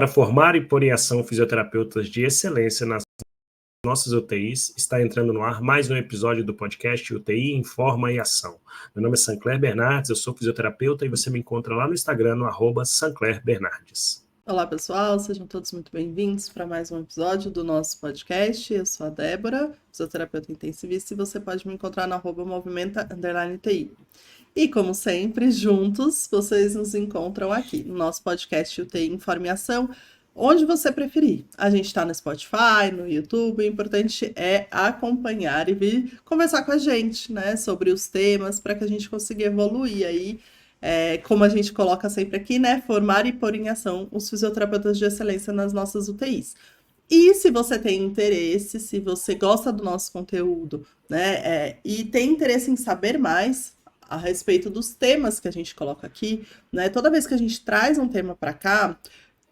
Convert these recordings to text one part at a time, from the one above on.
Para formar e pôr em ação fisioterapeutas de excelência nas nossas UTIs, está entrando no ar mais um episódio do podcast UTI Informa e Ação. Meu nome é Sancler Bernardes, eu sou fisioterapeuta e você me encontra lá no Instagram, no @SanclerBernardes. Olá, pessoal, sejam todos muito bem-vindos para mais um episódio do nosso podcast. Eu sou a Débora, fisioterapeuta intensivista, e você pode me encontrar no @movimenta_TI. E, como sempre, juntos, vocês nos encontram aqui no nosso podcast UTI Informa e Ação, onde você preferir. A gente está no Spotify, no YouTube, o importante é acompanhar e vir conversar com a gente, né, sobre os temas, para que a gente consiga evoluir aí, como a gente coloca sempre aqui, né, formar e pôr em ação os fisioterapeutas de excelência nas nossas UTIs. E se você tem interesse, se você gosta do nosso conteúdo, né, e tem interesse em saber mais a respeito dos temas que a gente coloca aqui, né, toda vez que a gente traz um tema para cá,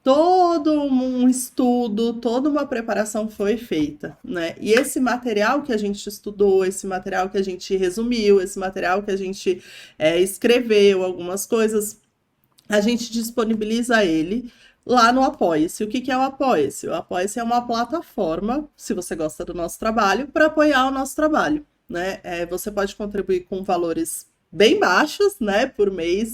todo um estudo, toda uma preparação foi feita, né? E esse material que a gente estudou, esse material que a gente resumiu, esse material que a gente escreveu, algumas coisas, a gente disponibiliza ele lá no Apoia-se. O que é o Apoia-se? O Apoia-se é uma plataforma, se você gosta do nosso trabalho, para apoiar o nosso trabalho, né? Você pode contribuir com valores bem baixos, né, por mês,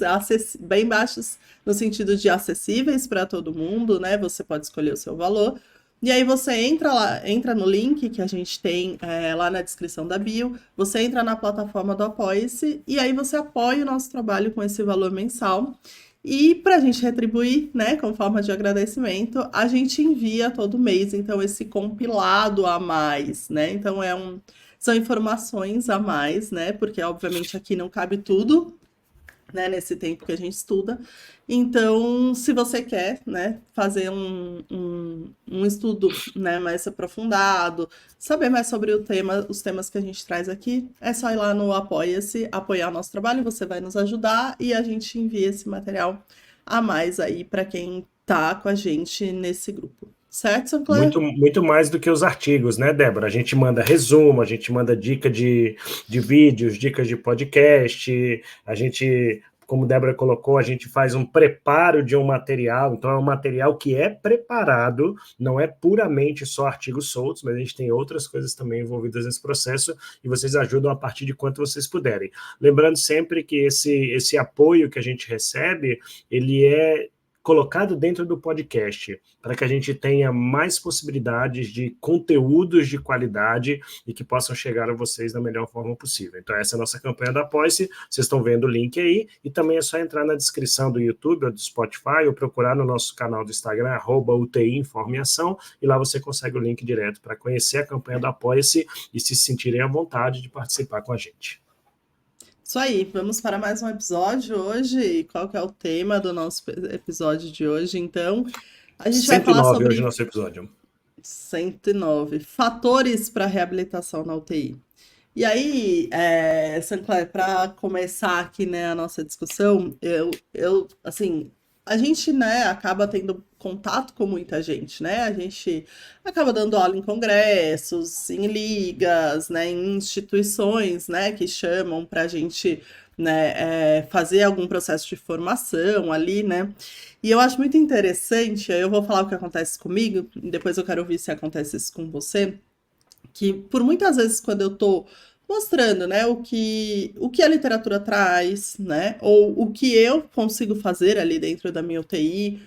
bem baixos no sentido de acessíveis para todo mundo, né? Você pode escolher o seu valor. E aí você entra lá, entra no link que a gente tem lá na descrição da bio, você entra na plataforma do Apoia-se e aí você apoia o nosso trabalho com esse valor mensal. E para a gente retribuir, né, como forma de agradecimento, a gente envia todo mês, então, esse compilado a mais, né? Então, são informações a mais, né? Porque, obviamente, aqui não cabe tudo, né, nesse tempo que a gente estuda. Então, se você quer, né, fazer um estudo, né, mais aprofundado, saber mais sobre os temas que a gente traz aqui, é só ir lá no Apoia-se, apoiar o nosso trabalho, você vai nos ajudar e a gente envia esse material a mais aí para quem tá com a gente nesse grupo. Certo, Sancler? Muito mais do que os artigos, né, Débora? A gente manda resumo, a gente manda dica de vídeos, dicas de podcast, a gente, como Débora colocou, a gente faz um preparo de um material, então é um material que é preparado, não é puramente só artigos soltos, mas a gente tem outras coisas também envolvidas nesse processo e vocês ajudam a partir de quanto vocês puderem. Lembrando sempre que esse apoio que a gente recebe, ele é colocado dentro do podcast, para que a gente tenha mais possibilidades de conteúdos de qualidade e que possam chegar a vocês da melhor forma possível. Então essa é a nossa campanha da Apoia-se, vocês estão vendo o link aí, e também é só entrar na descrição do YouTube ou do Spotify, ou procurar no nosso canal do Instagram, @UTI Informa e Ação, e lá você consegue o link direto para conhecer a campanha da Apoia-se e se sentirem à vontade de participar com a gente. Isso aí, vamos para mais um episódio hoje. Qual que é o tema do nosso episódio de hoje? Então, a gente vai falar 109 hoje sobre nosso episódio. 109 fatores para reabilitação na UTI. E aí, Sancler, para começar aqui, né, a nossa discussão, assim, a gente, né, acaba tendo contato com muita gente, né? A gente acaba dando aula em congressos, em ligas, né, em instituições, né, que chamam para a gente, né, fazer algum processo de formação ali, né? E eu acho muito interessante, aí eu vou falar o que acontece comigo, e depois eu quero ouvir se acontece isso com você, que por muitas vezes quando eu tô mostrando, né, o que a literatura traz, né, ou o que eu consigo fazer ali dentro da minha UTI,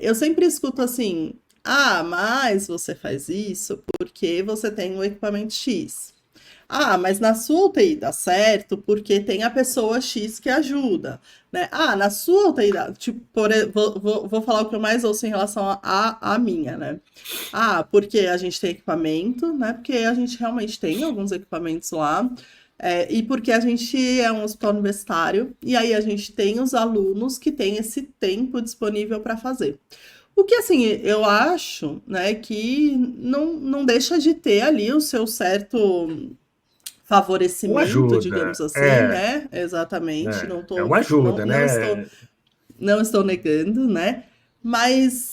eu sempre escuto assim, ah, mas você faz isso porque você tem o equipamento X. Ah, mas na sua UTI dá certo porque tem a pessoa X que ajuda, né? Ah, na sua UTI dá, tipo, vou falar o que eu mais ouço em relação à minha, né? Ah, porque a gente tem equipamento, né? Porque a gente realmente tem alguns equipamentos lá. E porque a gente é um hospital universitário, e aí a gente tem os alunos que têm esse tempo disponível para fazer. O que, assim, eu acho, né, que não deixa de ter ali o seu certo Uma favorecimento, ajuda, digamos assim, né? Exatamente, é uma ajuda, não estou, né? não estou negando, né? Mas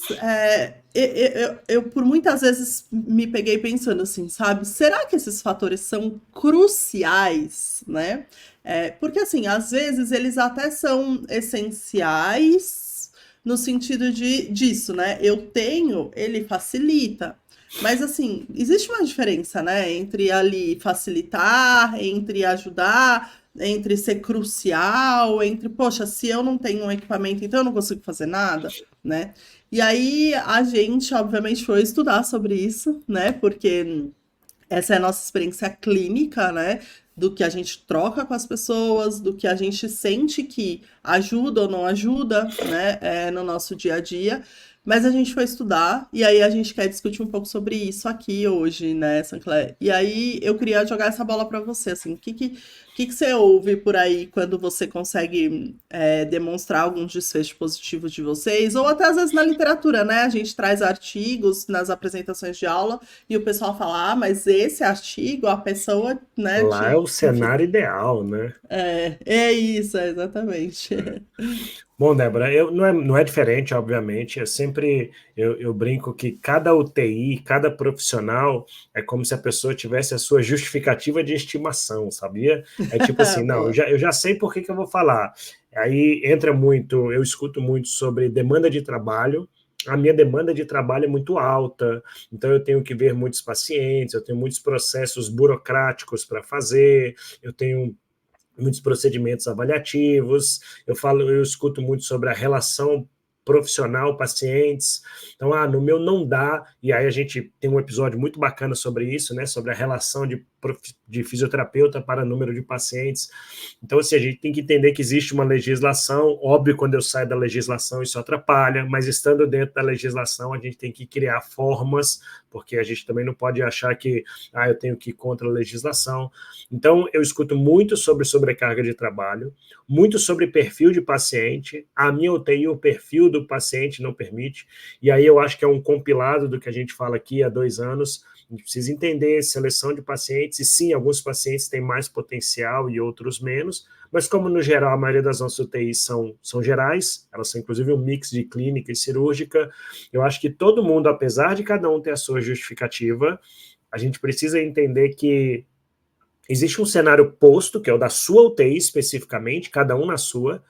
eu por muitas vezes me peguei pensando assim, sabe? Será que esses fatores são cruciais, né? Porque assim, às vezes eles até são essenciais, no sentido disso, né? Eu tenho, ele facilita. Mas assim, existe uma diferença, né? Entre ali facilitar, entre ajudar, entre ser crucial, entre, poxa, se eu não tenho um equipamento, então eu não consigo fazer nada, né? E aí a gente, obviamente, foi estudar sobre isso, né? Porque essa é a nossa experiência clínica, né? Do que a gente troca com as pessoas, do que a gente sente que ajuda ou não ajuda, né? No nosso dia a dia. Mas a gente foi estudar e aí a gente quer discutir um pouco sobre isso aqui hoje, né, Sancler? E aí eu queria jogar essa bola para você, assim, o que você ouve por aí quando você consegue demonstrar alguns desfechos positivos de vocês? Ou até às vezes na literatura, né? A gente traz artigos nas apresentações de aula e o pessoal fala, ah, mas esse artigo, a pessoa, né, Lá é o enfim. cenário ideal, né? É isso, exatamente. Bom, Débora, não é diferente, obviamente. Eu brinco que cada UTI, cada profissional é como se a pessoa tivesse a sua justificativa de estimação, sabia? É tipo assim, não, Boa. eu já sei por que eu vou falar. Aí entra muito, eu escuto muito sobre demanda de trabalho. A minha demanda de trabalho é muito alta, então eu tenho que ver muitos pacientes, eu tenho muitos processos burocráticos para fazer, eu tenho muitos procedimentos avaliativos, eu escuto muito sobre a relação profissional pacientes. Então, no meu não dá, e aí a gente tem um episódio muito bacana sobre isso, né, sobre a relação de fisioterapeuta para número de pacientes. Então, assim, a gente tem que entender que existe uma legislação, óbvio, quando eu saio da legislação isso atrapalha, mas estando dentro da legislação a gente tem que criar formas, porque a gente também não pode achar que eu tenho que ir contra a legislação. Então, eu escuto muito sobre sobrecarga de trabalho, muito sobre perfil de paciente. A minha UTI, o perfil do paciente não permite. E aí eu acho que é um compilado do que a gente fala aqui há 2 anos. A gente precisa entender seleção de pacientes, e sim, alguns pacientes têm mais potencial e outros menos, mas como no geral a maioria das nossas UTIs são gerais, elas são inclusive um mix de clínica e cirúrgica, eu acho que todo mundo, apesar de cada um ter a sua justificativa, a gente precisa entender que existe um cenário posto, que é o da sua UTI especificamente, cada um na sua,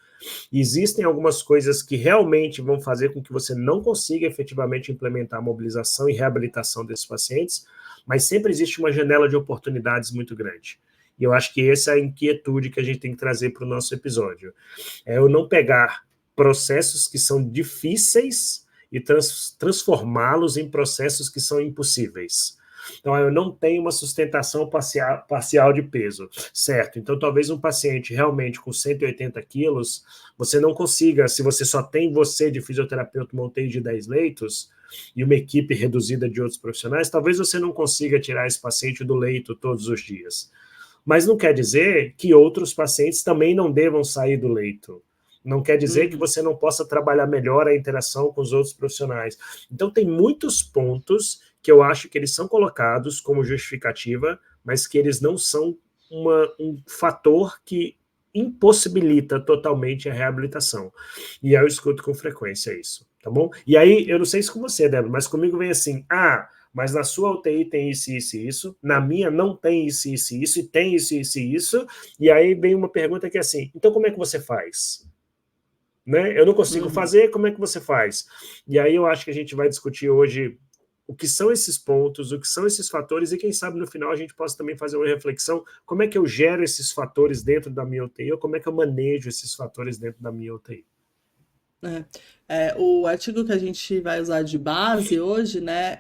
e existem algumas coisas que realmente vão fazer com que você não consiga efetivamente implementar a mobilização e reabilitação desses pacientes, mas sempre existe uma janela de oportunidades muito grande. E eu acho que essa é a inquietude que a gente tem que trazer para o nosso episódio. É eu não pegar processos que são difíceis e transformá-los em processos que são impossíveis. Então, eu não tenho uma sustentação parcial de peso, certo? Então, talvez um paciente realmente com 180 quilos, você não consiga, se você só tem você de fisioterapeuta, uma UTI de 10 leitos, e uma equipe reduzida de outros profissionais, talvez você não consiga tirar esse paciente do leito todos os dias. Mas não quer dizer que outros pacientes também não devam sair do leito. Não quer dizer que você não possa trabalhar melhor a interação com os outros profissionais. Então, tem muitos pontos que eu acho que eles são colocados como justificativa, mas que eles não são um fator que impossibilita totalmente a reabilitação. E aí eu escuto com frequência isso, tá bom? E aí, eu não sei se com você, Débora, mas comigo vem assim, mas na sua UTI tem isso, isso e isso, na minha não tem isso, isso e isso, e tem isso, isso e isso, e aí vem uma pergunta que é assim, então como é que você faz? Né? Eu não consigo fazer, como é que você faz? E aí eu acho que a gente vai discutir hoje o que são esses pontos, o que são esses fatores, e quem sabe no final a gente possa também fazer uma reflexão, como é que eu gero esses fatores dentro da minha UTI, ou como é que eu manejo esses fatores dentro da minha UTI. O artigo que a gente vai usar de base hoje, né,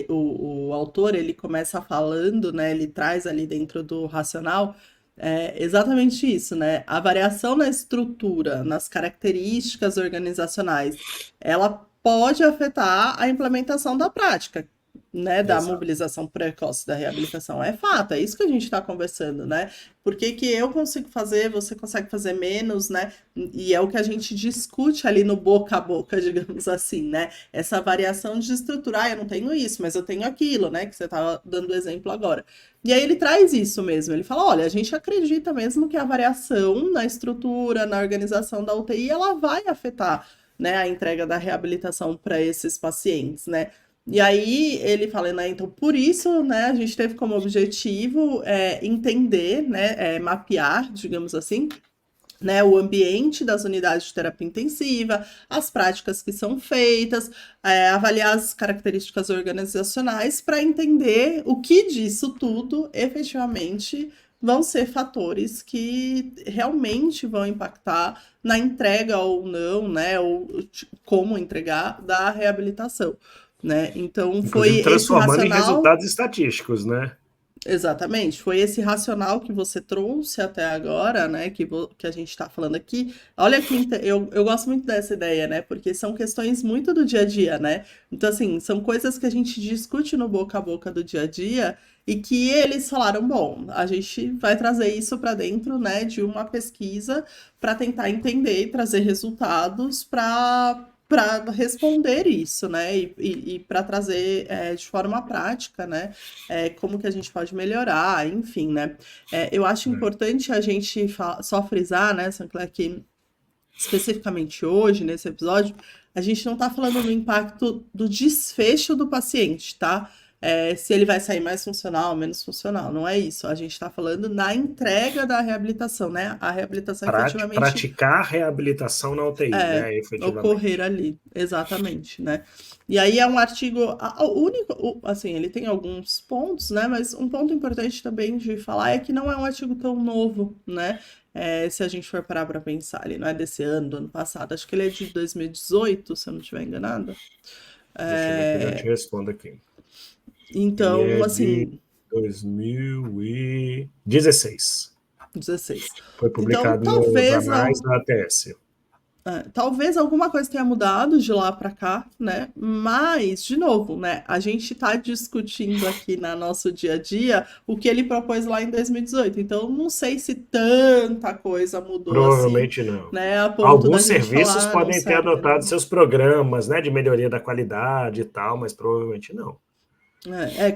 o autor, ele começa falando, né, ele traz ali dentro do racional exatamente isso, né, a variação na estrutura, nas características organizacionais, ela pode afetar a implementação da prática, né, da Exato. mobilização precoce da reabilitação. É fato, é isso que a gente está conversando, né? Por que que eu consigo fazer, você consegue fazer menos, né? E é o que a gente discute ali no boca a boca, digamos assim, né? Essa variação de estruturar, eu não tenho isso, mas eu tenho aquilo, né? Que você estava dando exemplo agora. E aí ele traz isso mesmo, ele fala, olha, a gente acredita mesmo que a variação na estrutura, na organização da UTI, ela vai afetar, né, a entrega da reabilitação para esses pacientes, né? E aí ele fala, né, então por isso, né, a gente teve como objetivo entender, né, mapear, digamos assim, né, o ambiente das unidades de terapia intensiva, as práticas que são feitas, avaliar as características organizacionais para entender o que disso tudo efetivamente vão ser fatores que realmente vão impactar na entrega ou não, né, ou como entregar da reabilitação, né? Então foi Inclusive esse transformando em racional. resultados estatísticos, né? Exatamente, foi esse racional que você trouxe até agora, né, que a gente está falando aqui. Olha que eu gosto muito dessa ideia, né, porque são questões muito do dia a dia, né? Então, assim, são coisas que a gente discute no boca a boca do dia a dia e que eles falaram, bom, a gente vai trazer isso para dentro, né, de uma pesquisa para tentar entender e trazer resultados para responder isso, né, e para trazer de forma prática, né, como que a gente pode melhorar, enfim, né? Eu acho importante a gente só frisar, né, Sancler, que especificamente hoje, nesse episódio, a gente não está falando no impacto do desfecho do paciente, tá? Se ele vai sair mais funcional, menos funcional, não é isso. A gente está falando na entrega da reabilitação, né? A reabilitação efetivamente Praticar reabilitação na UTI, né? ocorrer Efetivamente. ali, exatamente, né? E aí é um artigo, o único, assim, ele tem alguns pontos, né? Mas um ponto importante também de falar é que não é um artigo tão novo, né? Se a gente for parar para pensar, ele não é desse ano, do ano passado, acho que ele é de 2018, se eu não estiver enganada. Deixa eu ver que eu já É, te respondo aqui. Ele então, é de assim, 2016. 16. Foi Então, publicado nos anais da ATS. Talvez alguma coisa tenha mudado de lá para cá, né? Mas, de novo, né? A gente está discutindo aqui na nosso dia a dia o que ele propôs lá em 2018. Então, não sei se tanta coisa mudou assim, Provavelmente não. né? A ponto da Alguns gente serviços falar, não podem ter serve, né? adotado seus programas, né, de melhoria da qualidade e tal, mas provavelmente não.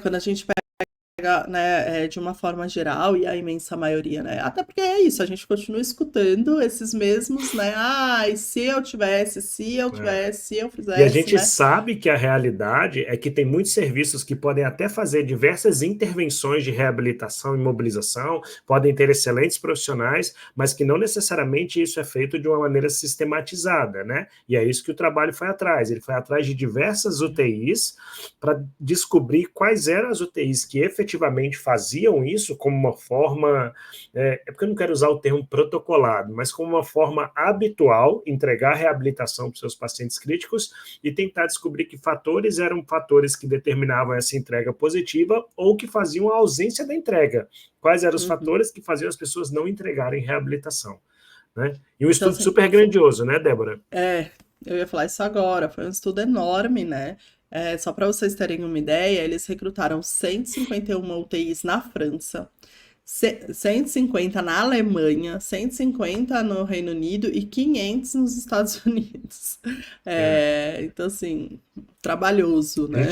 Quando a gente né, de uma forma geral e a imensa maioria, né? Até porque é isso, a gente continua escutando esses mesmos, né? Ai, se eu tivesse, se eu É. tivesse, se eu E a fizesse, gente né? sabe que a realidade é que tem muitos serviços que podem até fazer diversas intervenções de reabilitação e mobilização, podem ter excelentes profissionais, mas que não necessariamente isso é feito de uma maneira sistematizada, né? E é isso que o trabalho foi atrás. Ele foi atrás de diversas UTIs para descobrir quais eram as UTIs que efetivamente faziam isso como uma forma, porque eu não quero usar o termo protocolado, mas como uma forma habitual, entregar reabilitação para os seus pacientes críticos e tentar descobrir que fatores eram fatores que determinavam essa entrega positiva ou que faziam a ausência da entrega. Quais eram os Uhum. fatores que faziam as pessoas não entregarem reabilitação, né? E um Então, estudo assim, super grandioso, né, Débora? eu ia falar isso agora, foi um estudo enorme, né? Só para vocês terem uma ideia, eles recrutaram 151 UTIs na França, 150 na Alemanha, 150 no Reino Unido e 500 nos Estados Unidos. É. Então, assim, trabalhoso, né?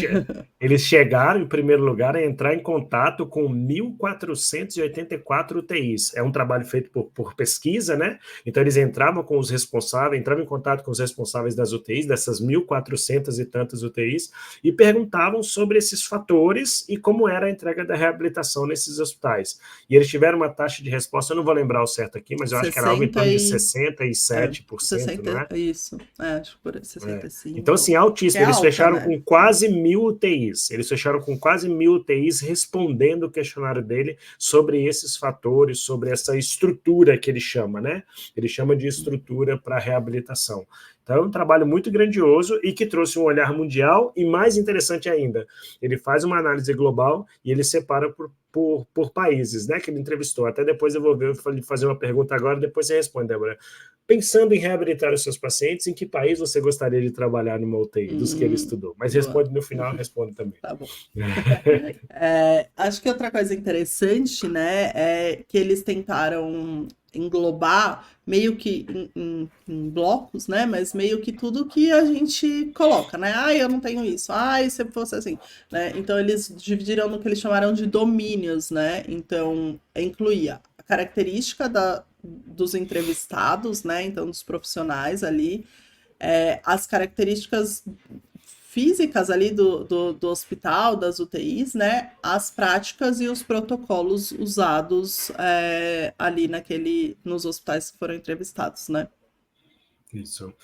Eles chegaram, em primeiro lugar, a entrar em contato com 1.484 UTIs. É um trabalho feito por pesquisa, né? Então, eles entravam com os responsáveis, entravam em contato com os responsáveis das UTIs, dessas 1.400 e tantas UTIs, e perguntavam sobre esses fatores e como era a entrega da reabilitação nesses hospitais. E eles tiveram uma taxa de resposta, eu não vou lembrar o certo aqui, mas eu acho que era algo em 60 torno de e... É, 67%, não 60, é? isso. Acho que por É. Então, 65. assim, Que altíssimo. é Eles alta, fecharam né? com quase 1.000 UTIs. Eles fecharam com quase 1.000 UTIs respondendo o questionário dele sobre esses fatores, sobre essa estrutura que ele chama, né? Ele chama de estrutura para reabilitação. Então, é um trabalho muito grandioso e que trouxe um olhar mundial e, mais interessante ainda, ele faz uma análise global e ele separa por países, né, que ele entrevistou. Até depois eu vou fazer uma pergunta agora, depois você responde, Débora. Pensando em reabilitar os seus pacientes, em que país você gostaria de trabalhar numa UTI, dos que ele estudou? Mas Boa. responde no final, responde também. Tá bom. Acho que outra coisa interessante, né, é que eles tentaram englobar meio que em blocos, né, mas meio que tudo que a gente coloca, né? Ah, eu não tenho isso. Ah, e se fosse assim, né? Então eles dividiram no que eles chamaram de domínios, né? Então incluía a característica dos entrevistados, né? Então dos profissionais ali, as características físicas ali do hospital, das UTIs, né? As práticas e os protocolos usados ali nos hospitais que foram entrevistados, né? Isso.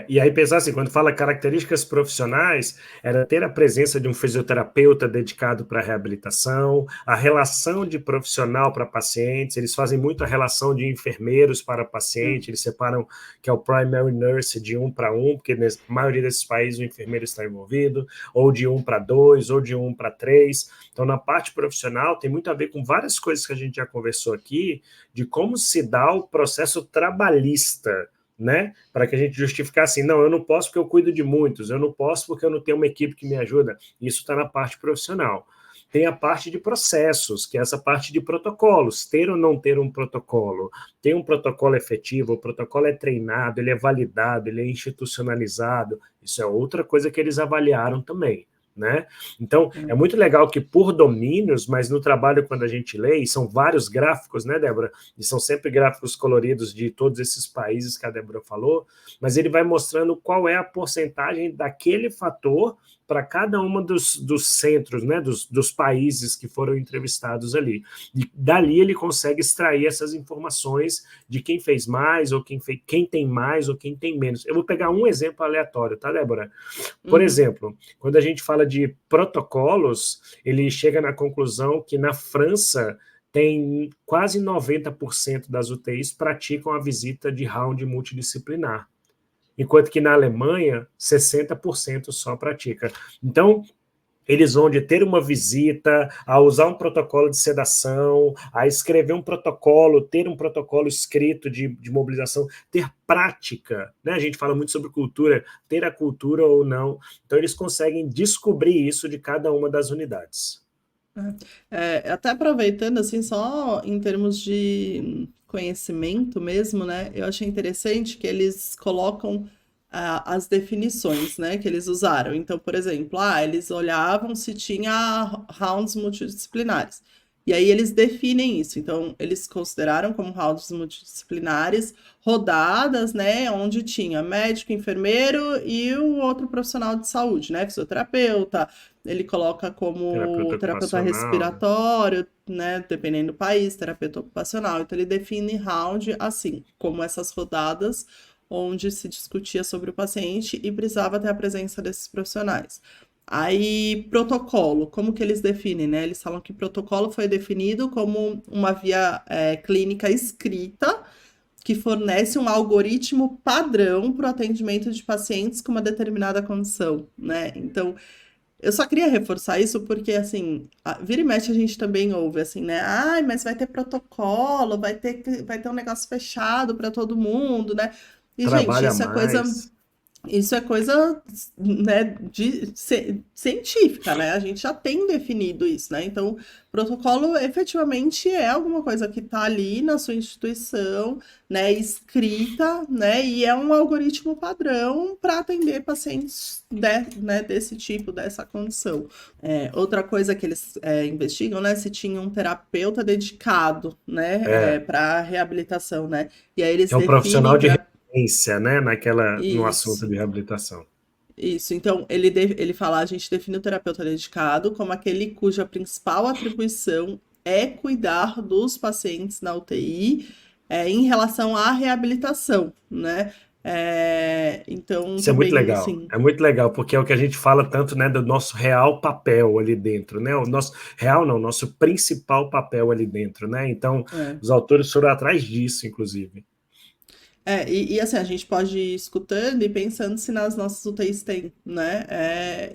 E aí pensar assim, quando fala características profissionais, era ter a presença de um fisioterapeuta dedicado para a reabilitação, a relação de profissional para pacientes, eles fazem muito a relação de enfermeiros para paciente, eles separam que é o primary nurse de 1 para 1, porque na maioria desses países o enfermeiro está envolvido, ou de 1 para 2, ou de 1 para 3. Então, na parte profissional, tem muito a ver com várias coisas que a gente já conversou aqui, de como se dá o processo trabalhista, né? Para que a gente justificar assim, não, eu não posso porque eu cuido de muitos, eu não posso porque eu não tenho uma equipe que me ajuda. Isso está na parte profissional. Tem a parte de processos, que é essa parte de protocolos, ter ou não ter um protocolo. Tem um protocolo efetivo, o protocolo é treinado, ele é validado, ele é institucionalizado. Isso é outra coisa que eles avaliaram também. Né? Então, é muito legal que por domínios, mas no trabalho quando a gente lê, e são vários gráficos, né, Débora? E são sempre gráficos coloridos de todos esses países que a Débora falou, mas ele vai mostrando qual é a porcentagem daquele fator para cada um dos centros, né, dos países que foram entrevistados ali. E dali ele consegue extrair essas informações de quem fez mais, ou quem tem mais, ou quem tem menos. Eu vou pegar um exemplo aleatório, tá, Débora? Por exemplo, quando a gente fala de protocolos, ele chega na conclusão que na França tem quase 90% das UTIs praticam a visita de round multidisciplinar, enquanto que na Alemanha 60% só pratica. Então, eles vão de ter uma visita, a usar um protocolo de sedação, a escrever um protocolo, ter um protocolo escrito de mobilização, ter prática, né? A gente fala muito sobre cultura, ter a cultura ou não. Então, eles conseguem descobrir isso de cada uma das unidades. Até aproveitando, assim, só em termos de conhecimento mesmo, né? Eu achei interessante que eles colocam as definições, né, que eles usaram. Então, por exemplo, eles olhavam se tinha rounds multidisciplinares. E aí eles definem isso. Então, eles consideraram como rounds multidisciplinares rodadas, né, onde tinha médico, enfermeiro e o outro profissional de saúde, né, fisioterapeuta. Ele coloca como Terapeuta terapeuta ocupacional, né? respiratório, né, dependendo do país, terapeuta ocupacional. Então, ele define round assim, como essas rodadas onde se discutia sobre o paciente e precisava ter a presença desses profissionais. Aí, protocolo, como que eles definem, né? Eles falam que protocolo foi definido como uma via clínica escrita que fornece um algoritmo padrão para o atendimento de pacientes com uma determinada condição, né? Então, eu só queria reforçar isso porque, assim, vira e mexe a gente também ouve, assim, né? Ai, mas vai ter protocolo, vai ter um negócio fechado para todo mundo, né? E, gente, Trabalha mais. isso é coisa, né, científica, né? A gente já tem definido isso, né? Então, protocolo efetivamente é alguma coisa que está ali na sua instituição, né, escrita, né, e é um algoritmo padrão para atender pacientes né, desse tipo, dessa condição. Outra coisa que eles investigam, né, se tinha um terapeuta dedicado, né, para reabilitação, né? E aí eles Que é um profissional definem de referência, né, no assunto isso. de reabilitação. Isso, então ele fala, a gente define o terapeuta dedicado como aquele cuja principal atribuição é cuidar dos pacientes na UTI, em relação à reabilitação, né? Então, Isso também, assim, é muito legal, porque é o que a gente fala tanto, né, do nosso real papel ali dentro, né, o nosso real não, nosso principal papel ali dentro, né, então é. os autores foram atrás disso, inclusive. Assim, a gente pode ir escutando e pensando se nas nossas UTIs tem, né?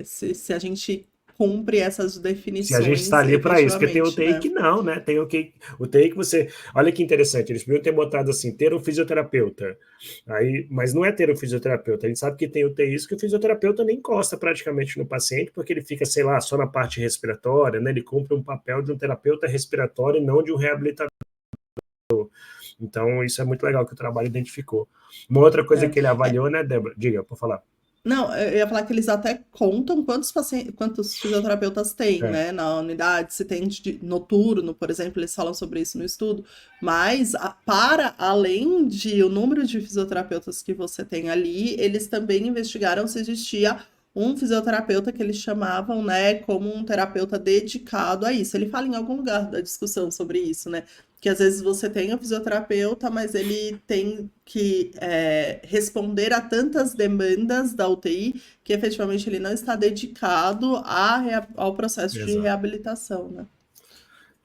Se a gente cumpre essas Se a gente está definições ali para isso, porque tem efetivamente, UTI né? que não, né? Tem UTI que você. Olha que interessante, eles podiam ter botado assim, ter um fisioterapeuta. Aí, mas não é ter um fisioterapeuta. A gente sabe que tem UTIs que o fisioterapeuta nem encosta praticamente no paciente, porque ele fica, sei lá, só na parte respiratória, né? Ele cumpre um papel de um terapeuta respiratório e não de um reabilitador. Então, isso é muito legal que o trabalho identificou. Uma outra coisa É. que ele avaliou, né, Débora? Diga, por falar. Não, eu ia falar que eles até contam quantos fisioterapeutas tem, É. né, na unidade, se tem noturno, por exemplo, eles falam sobre isso no estudo, mas para além de o número de fisioterapeutas que você tem ali, eles também investigaram se existia um fisioterapeuta que eles chamavam, né, como um terapeuta dedicado a isso. Ele fala em algum lugar da discussão sobre isso, né? Que às vezes você tem o fisioterapeuta, mas ele tem que responder a tantas demandas da UTI que efetivamente ele não está dedicado ao processo de Exato. reabilitação, né?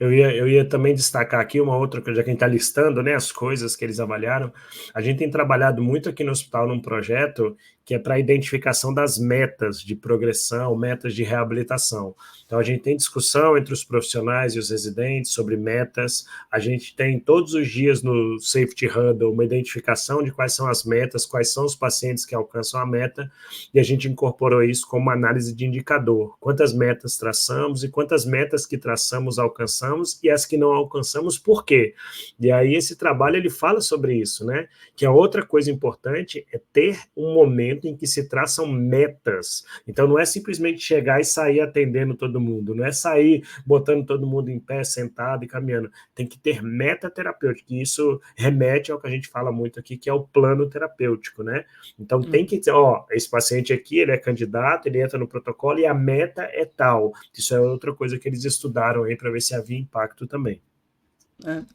Eu ia também destacar aqui uma outra, já que a gente está listando, né, as coisas que eles avaliaram. A gente tem trabalhado muito aqui no hospital num projeto que é para a identificação das metas de progressão, metas de reabilitação. Então, a gente tem discussão entre os profissionais e os residentes sobre metas. A gente tem todos os dias no Safety Huddle uma identificação de quais são as metas, quais são os pacientes que alcançam a meta, e a gente incorporou isso como uma análise de indicador. Quantas metas traçamos e quantas metas que traçamos alcançamos e as que não alcançamos, por quê? E aí esse trabalho ele fala sobre isso, né? Que a outra coisa importante é ter um momento em que se traçam metas. Então não é simplesmente chegar e sair atendendo todo mundo, não é sair botando todo mundo em pé, sentado e caminhando. Tem que ter meta terapêutica, e isso remete ao que a gente fala muito aqui, que é o plano terapêutico, né? Então tem que dizer, ó, esse paciente aqui, ele é candidato, ele entra no protocolo e a meta é tal. Isso é outra coisa que eles estudaram aí para ver se havia impacto também.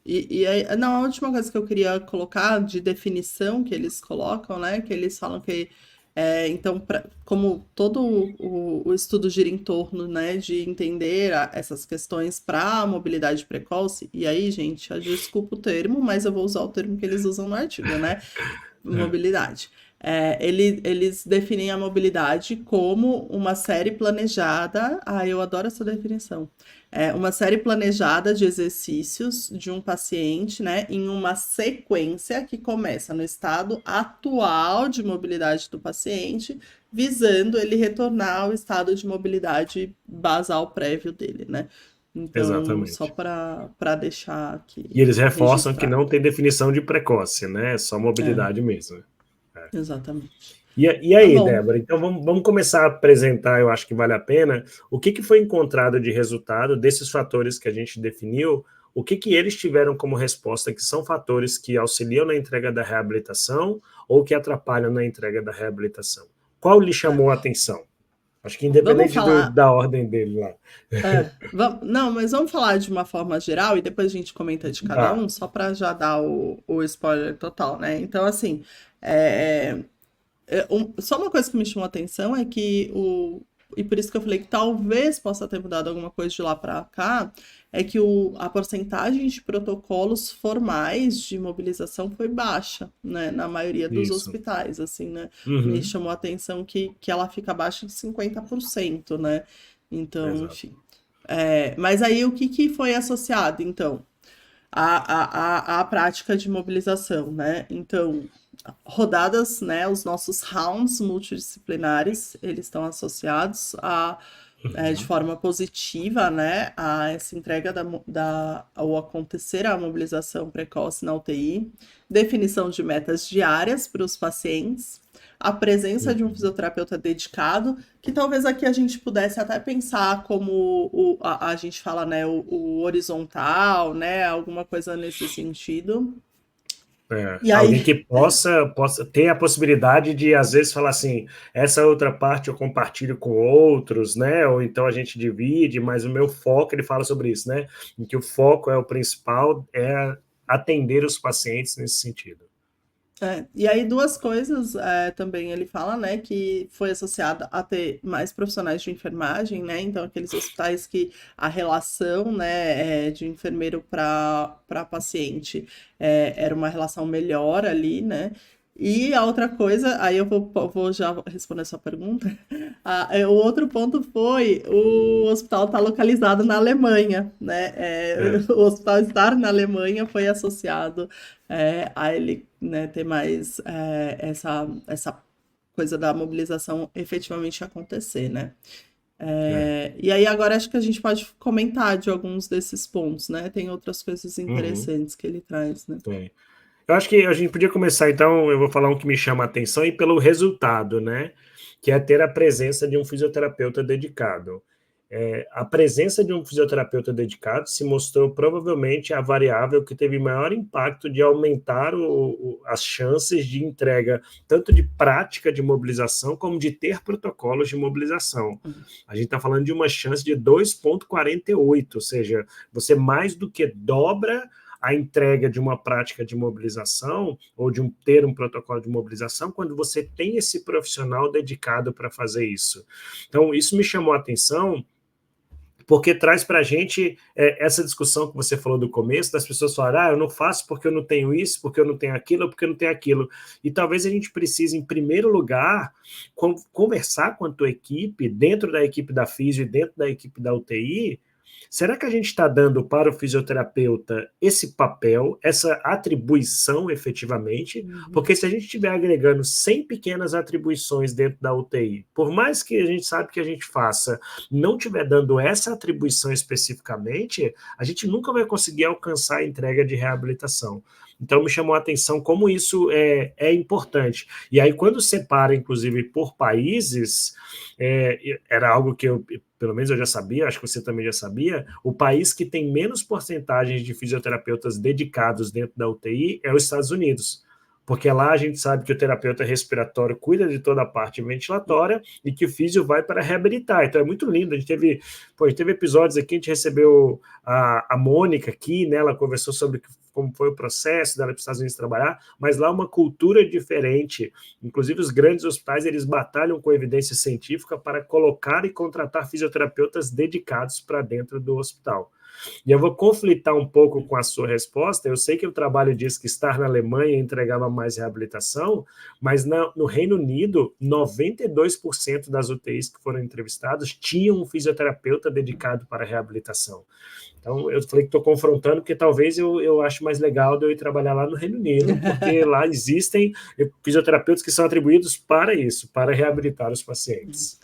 E aí, não, a última coisa que eu queria colocar de definição que eles colocam, né? Que eles falam que então, como todo o estudo gira em torno, né, de entender essas questões para a mobilidade precoce, e aí, gente, eu desculpa o termo, mas eu vou usar o termo que eles usam no artigo, né? É, Mobilidade. Eles definem a mobilidade como uma série planejada. Ah, eu adoro essa definição. É uma série planejada de exercícios de um paciente, né, em uma sequência que começa no estado atual de mobilidade do paciente, visando ele retornar ao estado de mobilidade basal prévio dele, né? Então, só exatamente. para deixar E aqui eles reforçam que registrado. não tem definição de precoce, né? É só É, mobilidade mesmo. exatamente. E Tá aí, bom. Débora? Então vamos começar a apresentar, eu acho que vale a pena, o que foi encontrado de resultado desses fatores que a gente definiu, o que eles tiveram como resposta, que são fatores que auxiliam na entrega da reabilitação ou que atrapalham na entrega da reabilitação. Qual lhe É. chamou a atenção? Acho que Vamos independente falar. da ordem dele lá. Não, mas vamos falar de uma forma geral e depois a gente comenta de cada Tá. um, só para já dar o spoiler total, né? Então, assim, é, só uma coisa que me chamou a atenção é que e por isso que eu falei que talvez possa ter mudado alguma coisa de lá para cá, é que a porcentagem de protocolos formais de mobilização foi baixa, né, na maioria dos Isso. hospitais, assim, né? Me Uhum. chamou a atenção que ela fica abaixo de 50%, né? Então, Exato. enfim. Mas aí o que foi associado, então? À prática de mobilização, né? Então, rodadas, né? Os nossos rounds multidisciplinares, eles estão associados de Uhum. forma positiva, né? A essa entrega ao acontecer a mobilização precoce na UTI, definição de metas diárias para os pacientes, a presença de um Uhum. fisioterapeuta dedicado, que talvez aqui a gente pudesse até pensar como a gente fala, né, o horizontal, né, alguma coisa nesse sentido. E Alguém aí, que possa ter a possibilidade de, às vezes, falar assim, essa outra parte eu compartilho com outros, né? Ou então a gente divide, mas o meu foco, ele fala sobre isso, né? Em que o foco é o principal, é atender os pacientes nesse sentido. e aí duas coisas também ele fala, né, que foi associada a ter mais profissionais de enfermagem, né, então aqueles hospitais que a relação, né, de enfermeiro para paciente era uma relação melhor ali, né, e a outra coisa, aí eu vou já responder a sua pergunta, o outro ponto foi o hospital estar localizado na Alemanha, né, É, o hospital estar na Alemanha foi associado a ele, né, ter mais essa coisa da mobilização efetivamente acontecer, né? é. E aí agora acho que a gente pode comentar de alguns desses pontos, né? Tem outras coisas Uhum, interessantes que ele traz, né? tem. Eu acho que a gente podia começar, então, eu vou falar um que me chama a atenção e pelo resultado, né? Que é ter a presença de um fisioterapeuta dedicado. A presença de um fisioterapeuta dedicado se mostrou provavelmente a variável que teve maior impacto de aumentar as chances de entrega, tanto de prática de mobilização, como de ter protocolos de mobilização. A gente está falando de uma chance de 2,48, ou seja, você mais do que dobra a entrega de uma prática de mobilização ou de ter um protocolo de mobilização quando você tem esse profissional dedicado para fazer isso. Então, isso me chamou a atenção, porque traz para a gente essa discussão que você falou do começo, das pessoas falarem, eu não faço porque eu não tenho isso, porque eu não tenho aquilo, ou porque eu não tenho aquilo. E talvez a gente precise, em primeiro lugar, conversar com a tua equipe, dentro da equipe da Físio e dentro da equipe da UTI. Será que a gente está dando para o fisioterapeuta esse papel, essa atribuição efetivamente? Porque se a gente estiver agregando 100 pequenas atribuições dentro da UTI, por mais que a gente sabe que a gente faça, não estiver dando essa atribuição especificamente, a gente nunca vai conseguir alcançar a entrega de reabilitação. Então, me chamou a atenção como isso é importante. E aí, quando separa, inclusive, por países, era algo que pelo menos eu já sabia, acho que você também já sabia, o país que tem menos porcentagens de fisioterapeutas dedicados dentro da UTI é os Estados Unidos. Porque lá a gente sabe que o terapeuta respiratório cuida de toda a parte ventilatória e que o físio vai para reabilitar. Então é muito lindo. A gente teve episódios aqui, a gente recebeu a Mônica aqui, né? Ela conversou sobre como foi o processo dela para os Estados Unidos trabalhar, mas lá uma cultura diferente. Inclusive os grandes hospitais, eles batalham com evidência científica para colocar e contratar fisioterapeutas dedicados para dentro do hospital. E eu vou conflitar um pouco com a sua resposta. Eu sei que o trabalho diz que estar na Alemanha entregava mais reabilitação, mas no Reino Unido, 92% das UTIs que foram entrevistadas tinham um fisioterapeuta dedicado para a reabilitação. Então, eu falei que estou confrontando, porque talvez eu ache mais legal de eu ir trabalhar lá no Reino Unido, porque lá existem fisioterapeutas que são atribuídos para isso, para reabilitar os pacientes.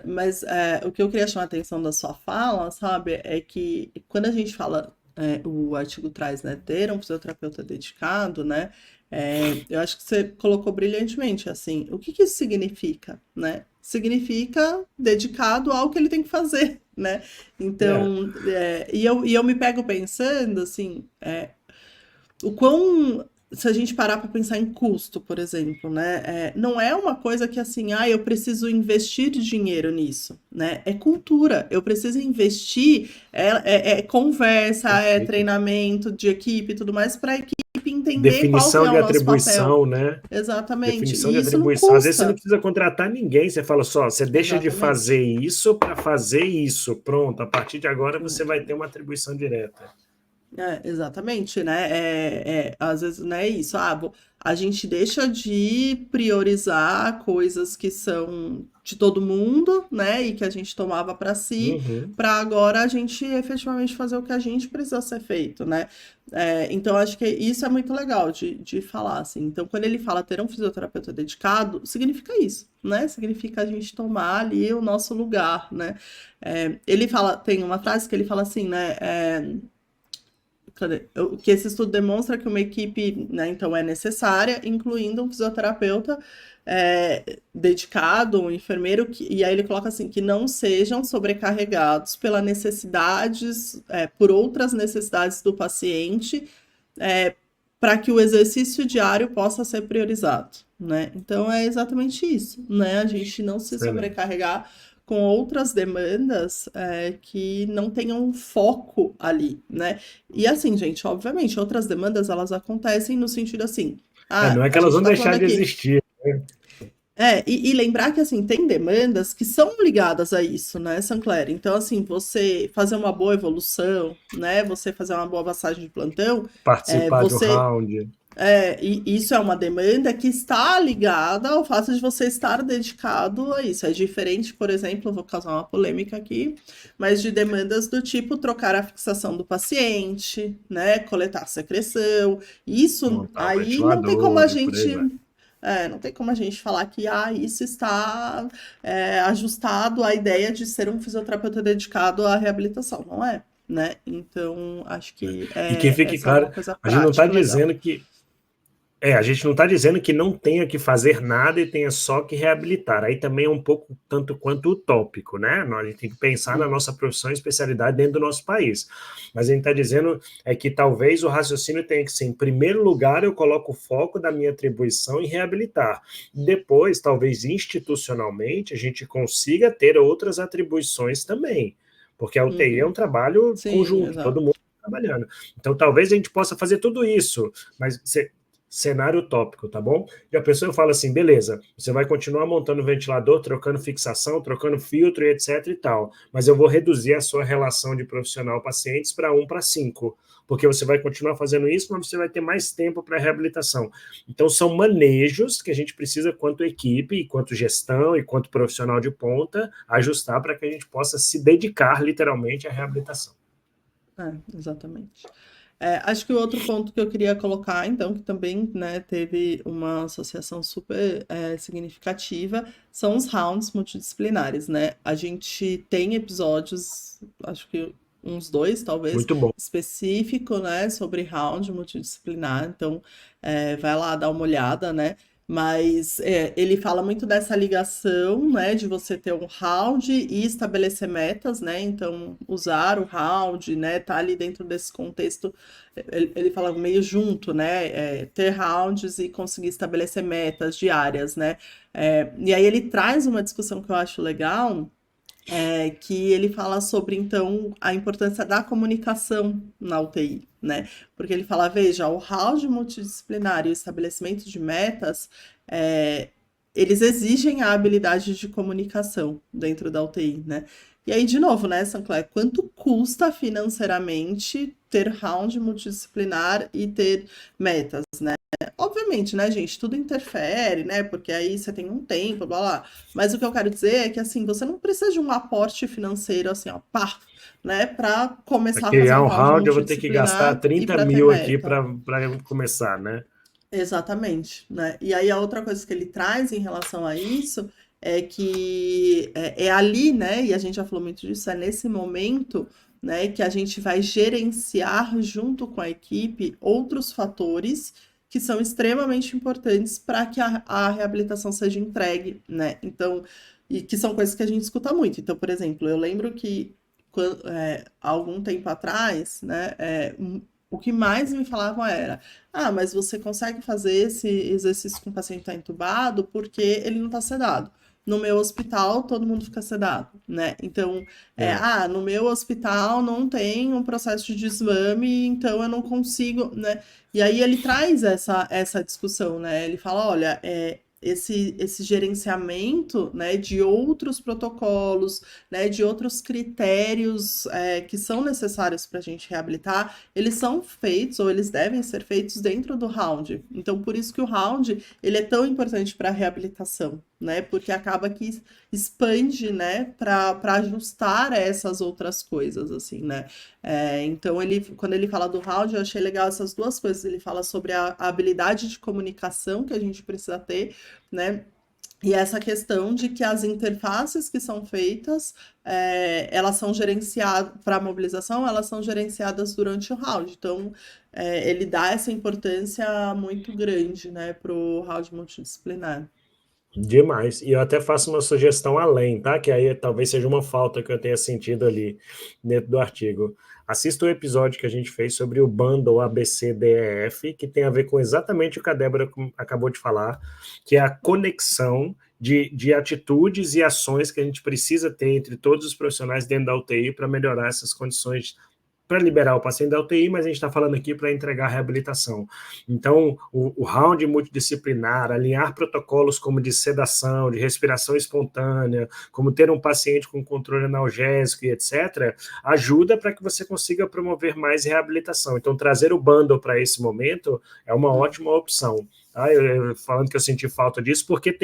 Mas o que eu queria chamar a atenção da sua fala, sabe, é que quando a gente fala, o artigo traz, né, ter um fisioterapeuta dedicado, né, eu acho que você colocou brilhantemente, assim, o que isso significa, né? Significa dedicado ao que ele tem que fazer, né? Então, e eu me pego pensando, assim, o quão... Se a gente parar para pensar em custo, por exemplo, né? Não é uma coisa que assim, eu preciso investir dinheiro nisso, né? É cultura, eu preciso investir, conversa, treinamento de equipe e tudo mais, para a equipe entender definição qual que é de o nosso atribuição, papel. né? Exatamente. Definição E de isso não atribuição. Às vezes você não custa. precisa contratar ninguém, você fala só, você deixa de Exatamente. fazer isso para fazer isso. Pronto, a partir de agora você vai ter uma atribuição direta. Exatamente, né? Às vezes não é isso. A gente deixa de priorizar coisas que são de todo mundo, né? E que a gente tomava para si, para agora a gente efetivamente fazer o que a gente precisa ser feito, né? Então, acho que isso é muito legal de falar, assim. Então, quando ele fala ter um fisioterapeuta dedicado, significa isso, né? Significa a gente tomar ali o nosso lugar, né? Ele fala, tem uma frase que ele fala assim, né? Que esse estudo demonstra que uma equipe, né, então é necessária, incluindo um fisioterapeuta dedicado, um enfermeiro, e aí ele coloca assim, que não sejam sobrecarregados pelas necessidades, por outras necessidades do paciente, para que o exercício diário possa ser priorizado, né? Então é exatamente isso, né? A gente não se sobrecarregar com outras demandas que não tenham foco ali, né? E assim, gente, obviamente, outras demandas, elas acontecem no sentido assim... não é que elas vão deixar de existir, né? E lembrar que, assim, tem demandas que são ligadas a isso, né, Sancler? Então, assim, você fazer uma boa evolução, né, você fazer uma boa passagem de plantão... Participar do round... E isso é uma demanda que está ligada ao fato de você estar dedicado a isso. É diferente, por exemplo, vou causar uma polêmica aqui, mas de demandas do tipo trocar a fixação do paciente, né, coletar a secreção. Isso aí não tem como a gente... não tem como a gente falar que isso está ajustado à ideia de ser um fisioterapeuta dedicado à reabilitação, não é? Né? Então, acho que e que fique claro, uma coisa a gente não está prática, dizendo legal. que A gente não está dizendo que não tenha que fazer nada e tenha só que reabilitar. Aí também é um pouco tanto quanto utópico, né? A gente tem que pensar na nossa profissão e especialidade dentro do nosso país. Mas a gente está dizendo que talvez o raciocínio tenha que ser, em primeiro lugar, eu coloco o foco da minha atribuição em reabilitar. Depois, talvez institucionalmente, a gente consiga ter outras atribuições também. Porque a UTI é um trabalho Sim, conjunto, todo exato. mundo trabalhando. Então, talvez a gente possa fazer tudo isso, mas cenário utópico, tá bom? E a pessoa fala assim, beleza, você vai continuar montando ventilador, trocando fixação, trocando filtro e etc e tal, mas eu vou reduzir a sua relação de profissional-pacientes para 1 para 5, porque você vai continuar fazendo isso, mas você vai ter mais tempo para reabilitação. Então, são manejos que a gente precisa, quanto equipe, quanto gestão e quanto profissional de ponta, ajustar para que a gente possa se dedicar literalmente à reabilitação. Exatamente. Acho que o outro ponto que eu queria colocar, então, que também, né, teve uma associação super significativa, são os rounds multidisciplinares, né? A gente tem episódios, acho que uns 2, talvez, Muito bom. específico, né, sobre round multidisciplinar, então vai lá dar uma olhada, né? Mas ele fala muito dessa ligação, né, de você ter um round e estabelecer metas, né? Então, usar o round, né, tá ali dentro desse contexto, ele fala meio junto, né? Ter rounds e conseguir estabelecer metas diárias, né? E aí ele traz uma discussão que eu acho legal, que ele fala sobre, então, a importância da comunicação na UTI, né? Porque ele fala, veja, o round multidisciplinar e o estabelecimento de metas, eles exigem a habilidade de comunicação dentro da UTI, né? E aí, de novo, né, Sancler, quanto custa financeiramente ter round multidisciplinar e ter metas, né? Obviamente, né, gente, tudo interfere, né? Porque aí você tem um tempo, blá blá. Mas o que eu quero dizer é que assim, você não precisa de um aporte financeiro assim, ó, pá, né, para Para começar a fazer criar um um round round, eu vou ter que gastar multidisciplinar e 30 para ter mil aqui meta. para começar, né? Exatamente, né? E aí a outra coisa que ele traz em relação a isso é que é ali, né? E a gente já falou muito disso, é nesse momento, né, que a gente vai gerenciar junto com a equipe outros fatores que são extremamente importantes para que a reabilitação seja entregue, né? Então, e que são coisas que a gente escuta muito. Então, por exemplo, eu lembro que há algum tempo atrás, né, o que mais me falavam era mas você consegue fazer esse exercício com o paciente que está entubado porque ele não está sedado. No meu hospital, todo mundo fica sedado, né? Então, no meu hospital não tem um processo de desmame, então eu não consigo, né? E aí ele traz essa discussão, né? Ele fala, olha, esse gerenciamento, né, de outros protocolos, né, de outros critérios que são necessários para a gente reabilitar, eles são feitos ou eles devem ser feitos dentro do round. Então, por isso que o round ele é tão importante para a reabilitação, né, porque acaba que expande, né, para ajustar essas outras coisas, assim, né. Então, quando ele fala do round, eu achei legal essas duas coisas. Ele fala sobre a habilidade de comunicação que a gente precisa ter, né? E essa questão de que as interfaces que são feitas, elas são gerenciadas para a mobilização, elas são gerenciadas durante o round. Então, ele dá essa importância muito grande, né, para o round multidisciplinar. Demais. E eu até faço uma sugestão além, tá? Que aí talvez seja uma falta que eu tenha sentido ali dentro do artigo. Assista o episódio que a gente fez sobre o bundle ABCDEF, que tem a ver com exatamente o que a Débora acabou de falar, que é a conexão de atitudes e ações que a gente precisa ter entre todos os profissionais dentro da UTI para melhorar essas condições para liberar o paciente da UTI, mas a gente está falando aqui para entregar a reabilitação. Então, o round multidisciplinar, alinhar protocolos como de sedação, de respiração espontânea, como ter um paciente com controle analgésico e etc., ajuda para que você consiga promover mais reabilitação. Então, trazer o bundle para esse momento é uma ótima opção. Eu falando que eu senti falta disso, porque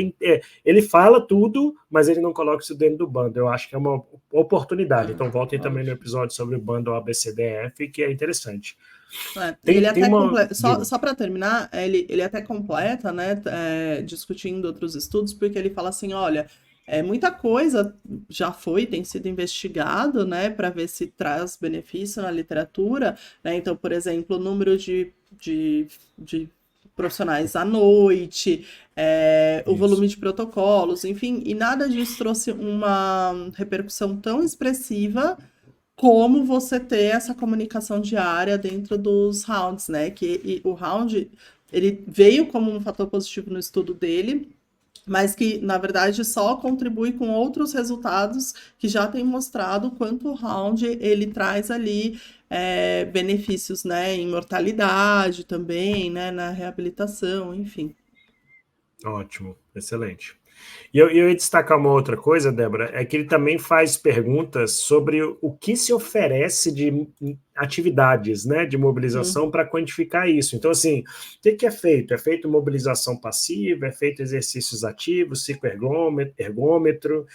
ele fala tudo, mas ele não coloca isso dentro do bundle. Eu acho que é uma oportunidade. Então, voltem também no episódio sobre o bundle ABCDF, que é interessante. E ele até completa. só para terminar, ele até completa, né, discutindo outros estudos, porque ele fala assim, olha, muita coisa já tem sido investigado, né, para ver se traz benefício na literatura, né, então, por exemplo, o número de profissionais à noite, o Isso. volume de protocolos, enfim, e nada disso trouxe uma repercussão tão expressiva como você ter essa comunicação diária dentro dos rounds, né? O round, ele veio como um fator positivo no estudo dele, mas que, na verdade, só contribui com outros resultados que já têm mostrado o quanto o round ele traz ali benefícios, né, em mortalidade também, né, na reabilitação, enfim. Ótimo, excelente. E eu ia destacar uma outra coisa, Débora, é que ele também faz perguntas sobre o que se oferece de atividades, né, de mobilização para quantificar isso. Então, assim, o que é feito? É feito mobilização passiva, é feito exercícios ativos, cicloergômetro,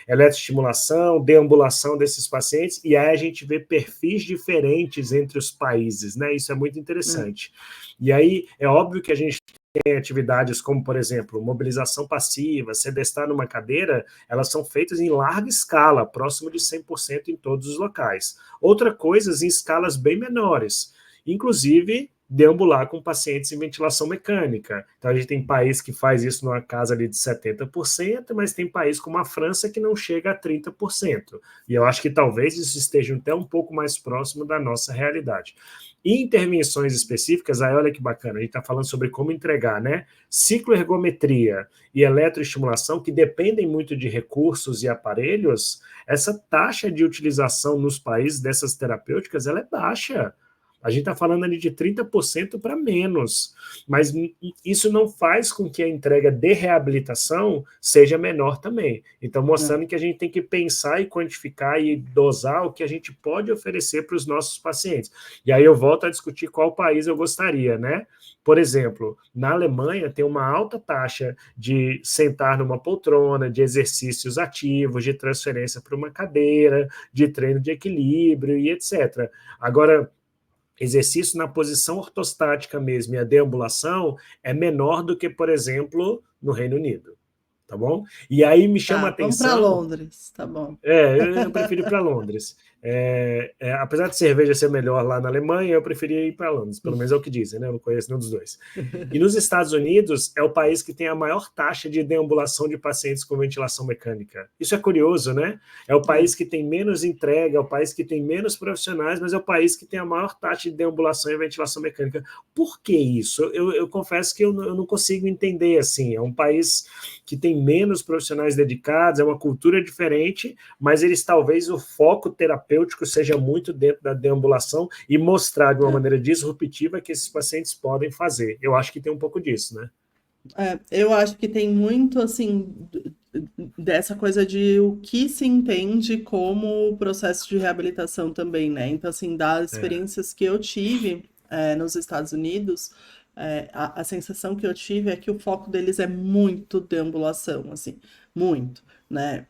eletroestimulação, deambulação desses pacientes, e aí a gente vê perfis diferentes entre os países, né? Isso é muito interessante. E aí, é óbvio que a gente tem atividades como, por exemplo, mobilização passiva, sedestar numa cadeira, elas são feitas em larga escala, próximo de 100% em todos os locais. Outra coisa, em escalas bem menores, inclusive deambular com pacientes em ventilação mecânica. Então, a gente tem país que faz isso numa casa ali de 70%, mas tem país como a França que não chega a 30%. E eu acho que talvez isso esteja até um pouco mais próximo da nossa realidade. Intervenções específicas, aí olha que bacana, a gente está falando sobre como entregar, né? Cicloergometria e eletroestimulação, que dependem muito de recursos e aparelhos, essa taxa de utilização nos países dessas terapêuticas, ela é baixa. A gente está falando ali de 30% para menos, mas isso não faz com que a entrega de reabilitação seja menor também. Então, mostrando que a gente tem que pensar e quantificar e dosar o que a gente pode oferecer para os nossos pacientes. E aí eu volto a discutir qual país eu gostaria, né? Por exemplo, na Alemanha tem uma alta taxa de sentar numa poltrona, de exercícios ativos, de transferência para uma cadeira, de treino de equilíbrio e etc. Agora, exercício na posição ortostática mesmo e a deambulação é menor do que, por exemplo, no Reino Unido, tá bom? E aí me chama a Tá, vamos para atenção... Londres, tá bom. eu prefiro ir para Londres. Apesar de cerveja ser melhor lá na Alemanha, eu preferia ir para Londres, pelo menos é o que dizem, né? Eu não conheço nenhum dos dois. E nos Estados Unidos, é o país que tem a maior taxa de deambulação de pacientes com ventilação mecânica. Isso é curioso, né? É o país que tem menos entrega, é o país que tem menos profissionais, mas é o país que tem a maior taxa de deambulação e ventilação mecânica. Por que isso? Eu confesso que eu não consigo entender, assim. É um país que tem menos profissionais dedicados, é uma cultura diferente, mas eles talvez o foco terapêutico seja muito dentro da deambulação e mostrar de uma maneira disruptiva que esses pacientes podem fazer. Eu acho que tem um pouco disso, né? Eu acho que tem muito, assim, dessa coisa de o que se entende como processo de reabilitação também, né? Então, assim, das experiências que eu tive nos Estados Unidos, a sensação que eu tive é que o foco deles é muito deambulação, assim, muito, né?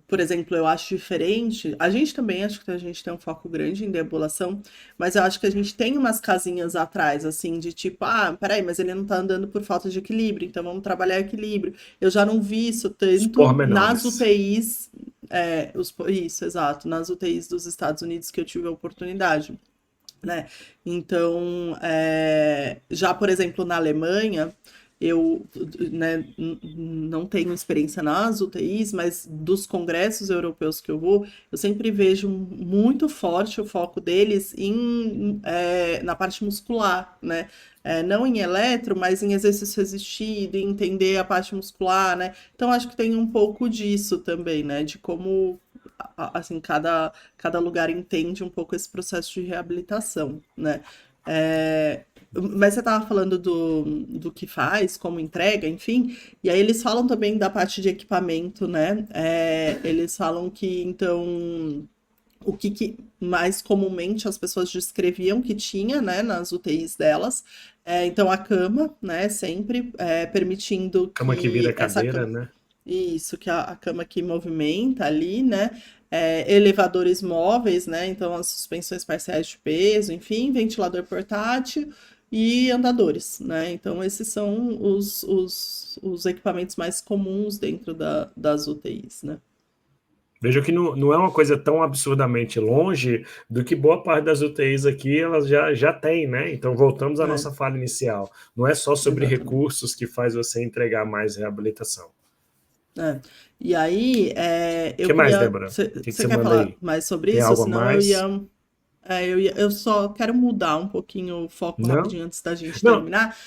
Por exemplo, eu acho diferente. A gente também acho que a gente tem um foco grande em deambulação, mas eu acho que a gente tem umas casinhas atrás, assim, de tipo, peraí, mas ele não tá andando por falta de equilíbrio, então vamos trabalhar equilíbrio. Eu já não vi isso Os tanto nas pormenores. UTIs, isso, exato, nas UTIs dos Estados Unidos que eu tive a oportunidade, né? Então, já, por exemplo, na Alemanha, eu, né, não tenho experiência nas UTIs, mas dos congressos europeus que eu vou, eu sempre vejo muito forte o foco deles na parte muscular, né? Não em eletro, mas em exercício resistido, em entender a parte muscular, né? Então, acho que tem um pouco disso também, né? De como assim, cada lugar entende um pouco esse processo de reabilitação, né? Mas você estava falando do que faz, como entrega, enfim, e aí eles falam também da parte de equipamento, né? Eles falam que, então, o que mais comumente as pessoas descreviam que tinha, né, nas UTIs delas, então a cama, né, sempre permitindo Cama que que vira essa cadeira, né? isso, que a cama que movimenta ali, né? Elevadores móveis, né? Então, as suspensões parciais de peso, enfim, ventilador portátil e andadores, né? Então, esses são os equipamentos mais comuns dentro das UTIs, né? Veja que não é uma coisa tão absurdamente longe do que boa parte das UTIs aqui elas já têm, né? Então voltamos à É, nossa fala inicial. Não é só sobre exatamente. recursos que faz você entregar mais reabilitação. É. E aí, O eu que mais, queria. Débora? O que Você você quer manda falar aí? mais sobre Tem isso? algo a Senão eu mais? ia. Eu só quero mudar um pouquinho o foco Não? rapidinho antes da gente Não, terminar.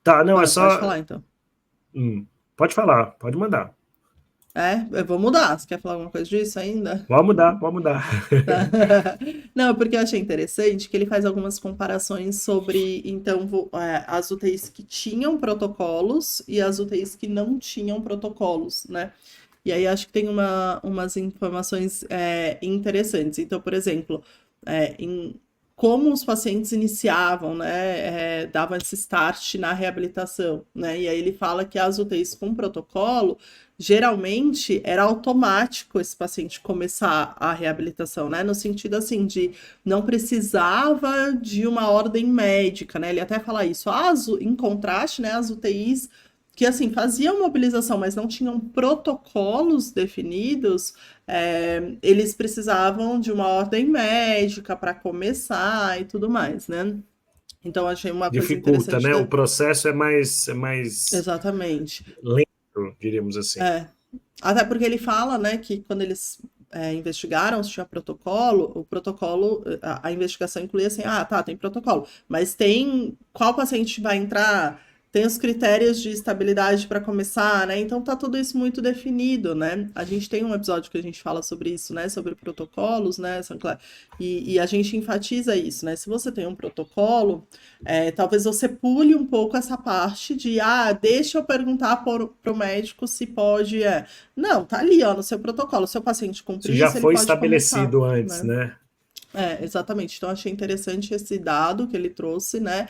tá, não, é Ah, pode só. falar então. Pode falar, pode mandar. Eu vou mudar. Você quer falar alguma coisa disso ainda? Vamos mudar, vamos mudar. Tá. Não, porque eu achei interessante que ele faz algumas comparações sobre, então, as UTIs que tinham protocolos e as UTIs que não tinham protocolos, né? E aí acho que tem umas informações interessantes. Então, por exemplo, como os pacientes iniciavam, né, davam esse start na reabilitação, né? E aí ele fala que as UTIs com protocolo, geralmente era automático esse paciente começar a reabilitação, né? No sentido assim de não precisava de uma ordem médica, né? Ele até fala isso. Em contraste, né, as UTIs que assim faziam mobilização, mas não tinham protocolos definidos, eles precisavam de uma ordem médica para começar e tudo mais, né? Então achei uma coisa Dificulta, interessante né? O processo é mais exatamente. lento, diríamos assim. É. Até porque ele fala, né, que quando eles investigaram se tinha protocolo, o protocolo, a investigação incluía assim, ah, tá, tem protocolo, mas tem qual paciente vai entrar, tem os critérios de estabilidade para começar, né? Então tá tudo isso muito definido, né? A gente tem um episódio que a gente fala sobre isso, né? Sobre protocolos, né, Sancler? E a gente enfatiza isso, né? Se você tem um protocolo, talvez você pule um pouco essa parte de, deixa eu perguntar pro médico se pode, não, tá ali, ó, no seu protocolo. Se o paciente Isso cumprir já isso, ele foi pode começar, estabelecido antes, né? né? Exatamente. Então, achei interessante esse dado que ele trouxe, né?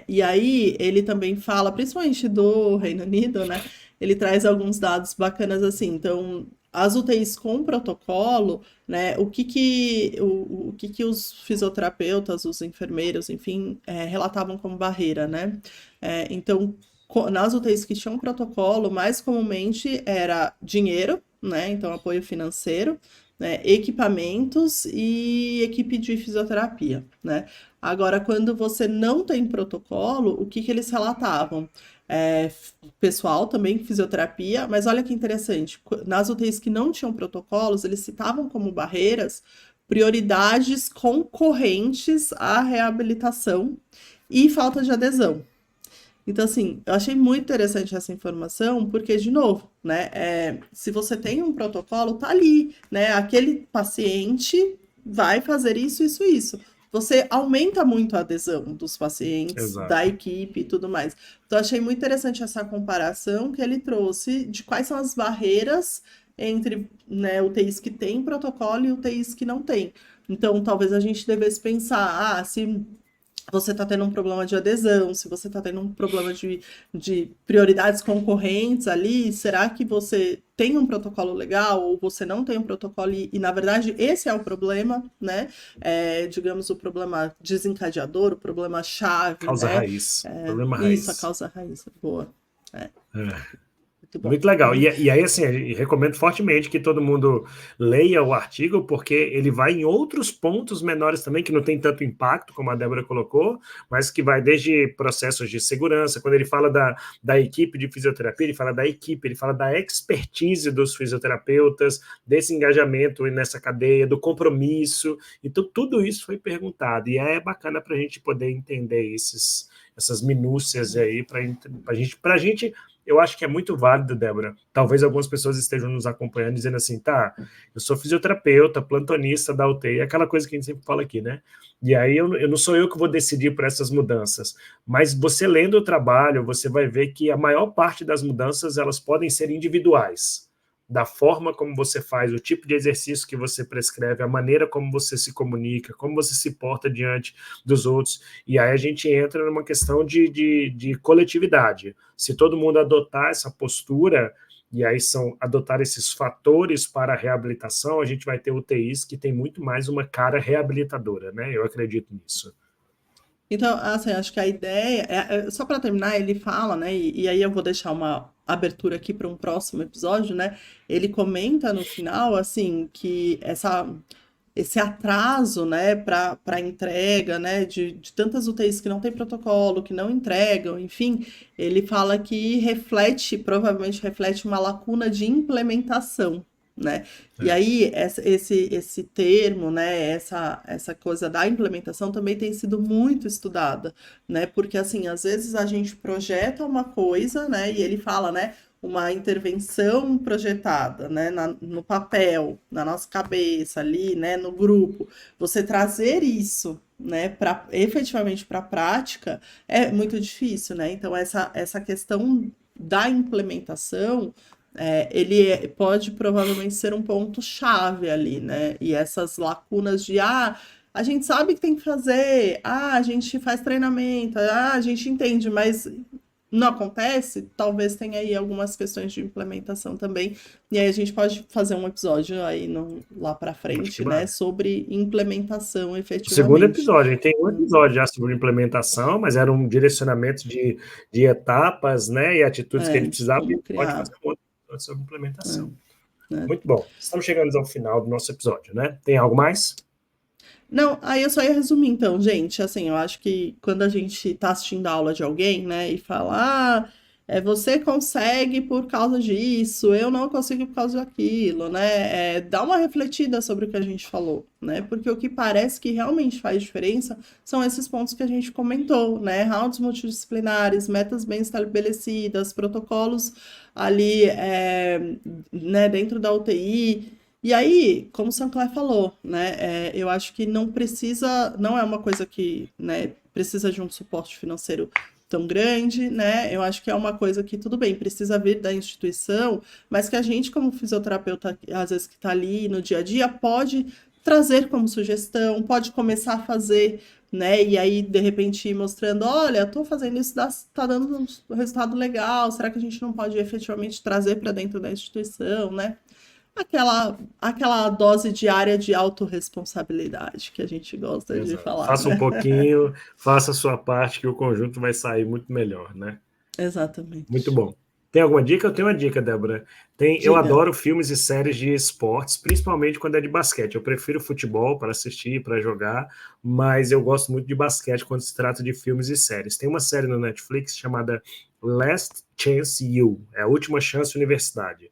E aí, ele também fala, principalmente do Reino Unido, né? Ele traz alguns dados bacanas assim. Então, as UTIs com protocolo, né? O que que os fisioterapeutas, os enfermeiros, enfim, relatavam como barreira, né? Então, nas UTIs que tinham protocolo, mais comumente era dinheiro, né? Então, apoio financeiro, né, equipamentos e equipe de fisioterapia, né? Agora, quando você não tem protocolo, o que que eles relatavam? Pessoal também, fisioterapia, mas olha que interessante, nas UTIs que não tinham protocolos, eles citavam como barreiras prioridades concorrentes à reabilitação e falta de adesão. Então, assim, eu achei muito interessante essa informação, porque, de novo, né, se você tem um protocolo, tá ali, né, aquele paciente vai fazer isso, isso, isso. Você aumenta muito a adesão dos pacientes, da Exato. equipe e tudo mais. Então, achei muito interessante essa comparação que ele trouxe de quais são as barreiras entre, né, UTIs que têm protocolo e UTIs que não têm. Então, talvez a gente devesse pensar, se você está tendo um problema de adesão, se você está tendo um problema de prioridades concorrentes ali, será que você tem um protocolo legal ou você não tem um protocolo na verdade, esse é o problema, né? Digamos, o problema desencadeador, o problema chave, Causa né? raiz. Problema Isso, a raiz. causa raiz. Boa. É, É. muito bom. Muito legal. E aí, assim, eu recomendo fortemente que todo mundo leia o artigo, porque ele vai em outros pontos menores também, que não tem tanto impacto, como a Débora colocou, mas que vai desde processos de segurança, quando ele fala da equipe de fisioterapia, ele fala da equipe, ele fala da expertise dos fisioterapeutas, desse engajamento nessa cadeia, do compromisso. Então, tudo isso foi perguntado. E é bacana para a gente poder entender essas minúcias aí, para a gente eu acho que é muito válido, Débora. Talvez algumas pessoas estejam nos acompanhando dizendo assim, tá, eu sou fisioterapeuta, plantonista da UTI, aquela coisa que a gente sempre fala aqui, né? E aí eu não sou eu que vou decidir por essas mudanças, mas você lendo o trabalho, você vai ver que a maior parte das mudanças, elas podem ser individuais, da forma como você faz, o tipo de exercício que você prescreve, a maneira como você se comunica, como você se porta diante dos outros, e aí a gente entra numa questão de coletividade. Se todo mundo adotar essa postura, e aí são adotar esses fatores para a reabilitação, a gente vai ter UTIs que tem muito mais uma cara reabilitadora, né? Eu acredito nisso. Então, assim, acho que a ideia, só para terminar, ele fala, né, e aí eu vou deixar abertura aqui para um próximo episódio, né? Ele comenta no final, assim, que esse atraso, né, para entrega, né, de tantas UTIs que não tem protocolo, que não entregam, enfim, ele fala que provavelmente reflete uma lacuna de implementação, né? E aí, esse termo, né, essa coisa da implementação também tem sido muito estudada, né? Porque, assim, às vezes a gente projeta uma coisa, né, e ele fala, né, uma intervenção projetada, né, no papel, na nossa cabeça ali, né, no grupo, você trazer isso, né, efetivamente para a prática é muito difícil, né? Então essa questão da implementação pode provavelmente ser um ponto chave ali, né? E essas lacunas de a gente sabe que tem que fazer, a gente faz treinamento, a gente entende, mas não acontece, talvez tenha aí algumas questões de implementação também. E aí a gente pode fazer um episódio aí lá para frente, né, sobre implementação O efetivamente. segundo episódio, a gente tem um episódio já sobre implementação, mas era um direcionamento de etapas, né, e atitudes que ele precisava, e pode fazer um outro episódio sobre implementação. Muito bom. Estamos chegando ao final do nosso episódio, né? Tem algo mais? Não, aí eu só ia resumir então, gente, assim, eu acho que quando a gente tá assistindo a aula de alguém, né, e fala, você consegue por causa disso, eu não consigo por causa daquilo, né, dá uma refletida sobre o que a gente falou, né, porque o que parece que realmente faz diferença são esses pontos que a gente comentou, né, rounds multidisciplinares, metas bem estabelecidas, protocolos ali, né, dentro da UTI. E aí, como o Sancler falou, né, eu acho que não é uma coisa que, né, precisa de um suporte financeiro tão grande, né, eu acho que é uma coisa que, tudo bem, precisa vir da instituição, mas que a gente, como fisioterapeuta, às vezes que está ali no dia a dia, pode trazer como sugestão, pode começar a fazer, né, e aí, de repente, ir mostrando, olha, estou fazendo isso, está dando um resultado legal, será que a gente não pode efetivamente trazer para dentro da instituição, né? Aquela dose diária de autorresponsabilidade que a gente gosta de falar. Faça um pouquinho, faça a sua parte, que o conjunto vai sair muito melhor, né? Exatamente. Muito bom. Tem alguma dica? Eu tenho uma dica, Débora. Eu adoro filmes e séries de esportes, principalmente quando é de basquete. Eu prefiro futebol para assistir, para jogar, mas eu gosto muito de basquete quando se trata de filmes e séries. Tem uma série no Netflix chamada Last Chance U, é a última chance universidade.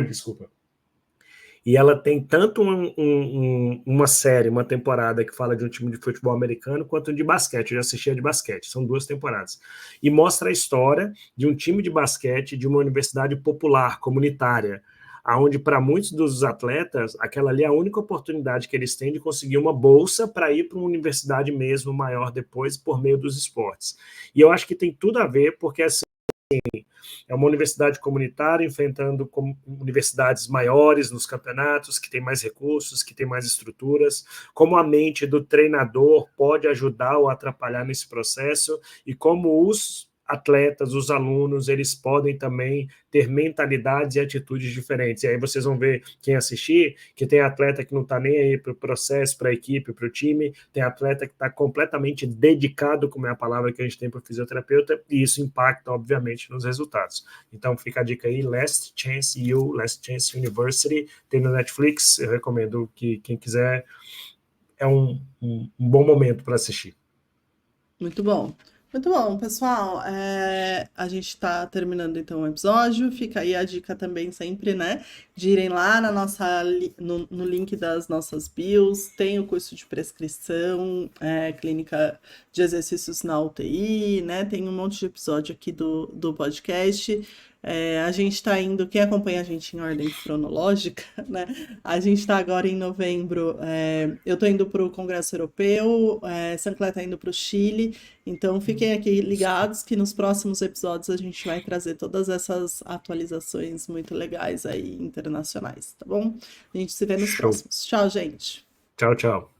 Desculpa. E ela tem tanto uma série, uma temporada que fala de um time de futebol americano, quanto de basquete. Eu já assisti a de basquete, são 2 temporadas. E mostra a história de um time de basquete de uma universidade popular, comunitária, onde para muitos dos atletas, aquela ali é a única oportunidade que eles têm de conseguir uma bolsa para ir para uma universidade mesmo maior depois, por meio dos esportes. E eu acho que tem tudo a ver, porque assim, é uma universidade comunitária enfrentando universidades maiores nos campeonatos, que tem mais recursos, que tem mais estruturas, como a mente do treinador pode ajudar ou atrapalhar nesse processo, e como os atletas, os alunos, eles podem também ter mentalidades e atitudes diferentes. E aí vocês vão ver, quem assistir, que tem atleta que não está nem aí para o processo, para a equipe, para o time, tem atleta que está completamente dedicado, como é a palavra que a gente tem para o fisioterapeuta, e isso impacta, obviamente, nos resultados. Então fica a dica aí, Last Chance U, Last Chance University, tem no Netflix, eu recomendo que quem quiser, é um bom momento para assistir. Muito bom. Muito bom, pessoal. A gente está terminando então o episódio. Fica aí a dica também sempre, né? De irem lá no link das nossas bios. Tem o curso de prescrição, clínica de exercícios na UTI, né? Tem um monte de episódio aqui do podcast. A gente está indo, quem acompanha a gente em ordem cronológica, né? A gente está agora em novembro, eu estou indo para o Congresso Europeu, Sancler está indo para o Chile, então fiquem aqui ligados que nos próximos episódios a gente vai trazer todas essas atualizações muito legais aí, internacionais, tá bom? A gente se vê nos próximos. Tchau, gente! Tchau, tchau.